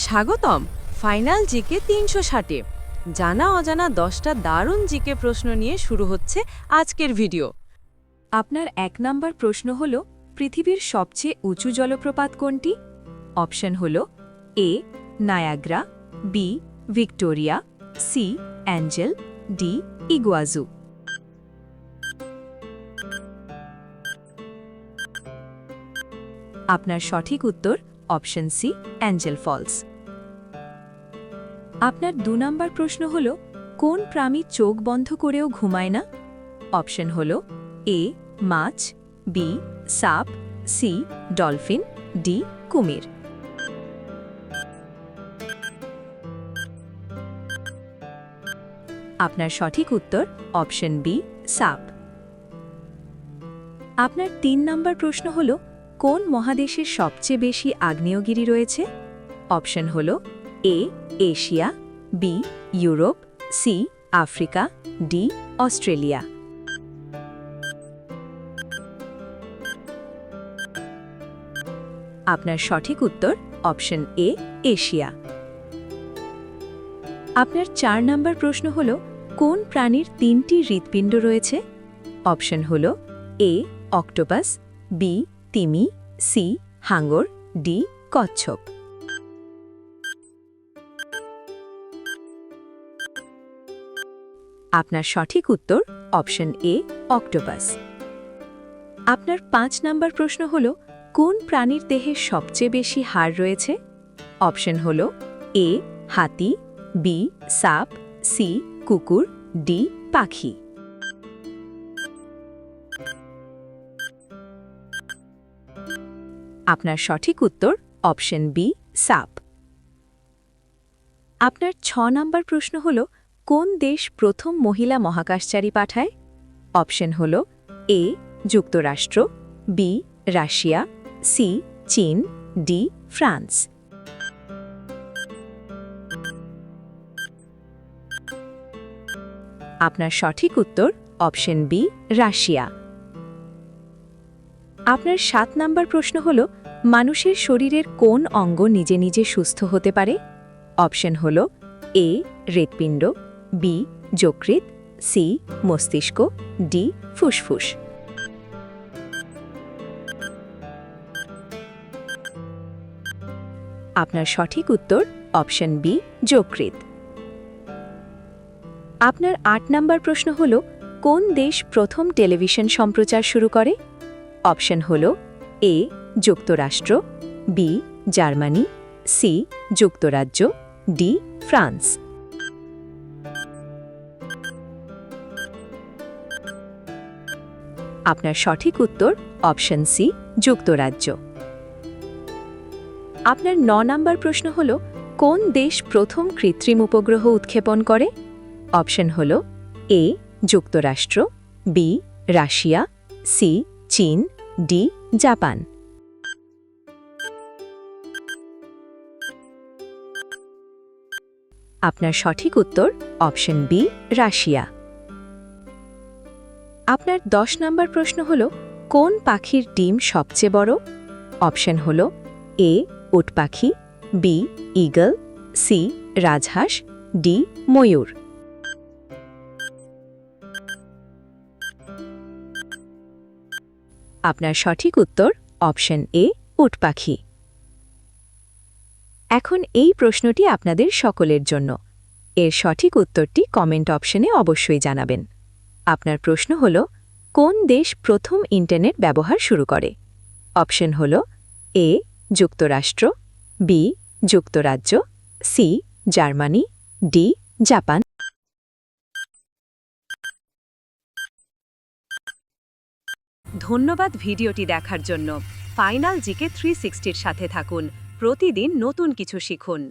স্বাগতম final GK ৩৬০-এ। জানা অজানা ১০টা দারুণ জিকে প্রশ্ন নিয়ে শুরু হচ্ছে আজকের ভিডিও। আপনার ১ নম্বর প্রশ্ন হল, পৃথিবীর সবচেয়ে উঁচু জলপ্রপাত কোনটি? অপশন হল A Niagara, B Victoria, C Angel, D Iguazu. আপনার সঠিক উত্তর অপশন সি অ্যাঞ্জেল ফলস। আপনার ২ নম্বর প্রশ্ন হল, কোন প্রাণী চোখ বন্ধ করেও ঘুমায় না? অপশন হল এ মাছ, বি সাপ, সি ডলফিন, ডি কুমির। আপনার সঠিক উত্তর অপশন বি সাপ। আপনার ৩ নম্বর প্রশ্ন হল, কোন মহাদেশের সবচেয়ে বেশি আগ্নেয়গিরি রয়েছে? অপশন হল A Asia, B Europe, C Africa, D Australia. আপনার সঠিক উত্তর অপশন এ এশিয়া। আপনার ৪ নম্বর প্রশ্ন হল, কোন প্রাণীর ৩টি হৃৎপিণ্ড রয়েছে? অপশন হল এ অক্টোপাস, বি তিমি, সি হাঙ্গর, ডি কচ্ছপ। আপনার সঠিক উত্তর অপশন এ অক্টোপাস। আপনার ৫ নম্বর প্রশ্ন হল, কোন প্রাণীর দেহে সবচেয়ে বেশি হাড় রয়েছে? অপশন হল এ হাতি, বি সাপ, সি কুকুর, ডি পাখি। আপনার সঠিক উত্তর অপশন বি সাপ। আপনার ৬ নম্বর প্রশ্ন হল, কোন দেশ প্রথম মহিলা মহাকাশচারী পাঠায়? অপশন হল এ যুক্তরাষ্ট্র, বি রাশিয়া, সি চীন, ডি ফ্রান্স। আপনার সঠিক উত্তর অপশন বি রাশিয়া। আপনার ৭ নম্বর প্রশ্ন হল, মানুষের শরীরের কোন অঙ্গ নিজে নিজে সুস্থ হতে পারে? অপশন হল এ হৃৎপিণ্ড, বি যকৃৎ, সি মস্তিষ্ক, ডি ফুসফুস। আপনার সঠিক উত্তর অপশন বি যকৃৎ। আপনার ৮ নম্বর প্রশ্ন হল, কোন দেশ প্রথম টেলিভিশন সম্প্রচার শুরু করে? অপশন হল এ যুক্তরাষ্ট্র, বি জার্মানি, সি যুক্তরাজ্য, ডি ফ্রান্স। আপনার সঠিক উত্তর অপশন সি যুক্তরাজ্য। আপনার ৯ নম্বর প্রশ্ন হল, কোন দেশ প্রথম কৃত্রিম উপগ্রহ উৎক্ষেপণ করে? অপশন হল এ যুক্তরাষ্ট্র, বি রাশিয়া, সি চীন, ডি জাপান। আপনার সঠিক উত্তর অপশন বি রাশিয়া। আপনার ১০ নম্বর প্রশ্ন হল, কোন পাখির ডিম সবচেয়ে বড়? অপশন হল এ উট পাখি, বি ঈগল, সি রাজহাঁস, ডি ময়ূর। আপনার সঠিক উত্তর অপশন এ উট পাখি। এখন এই প্রশ্নটি আপনাদের সকলের জন্য। এর সঠিক উত্তরটি কমেন্ট অপশনে অবশ্যই জানাবেন। আপনার প্রশ্ন হল, কোন দেশ প্রথম ইন্টারনেট ব্যবহার শুরু করে? অপশন হল এ যুক্তরাষ্ট্র, বি যুক্তরাজ্য, সি জার্মানি, ডি জাপান। ধন্যবাদ ভিডিওটি দেখার জন্য। ফাইনাল জিকে 360-র সাথে থাকুন। প্রতিদিন নতুন কিছু শিখুন।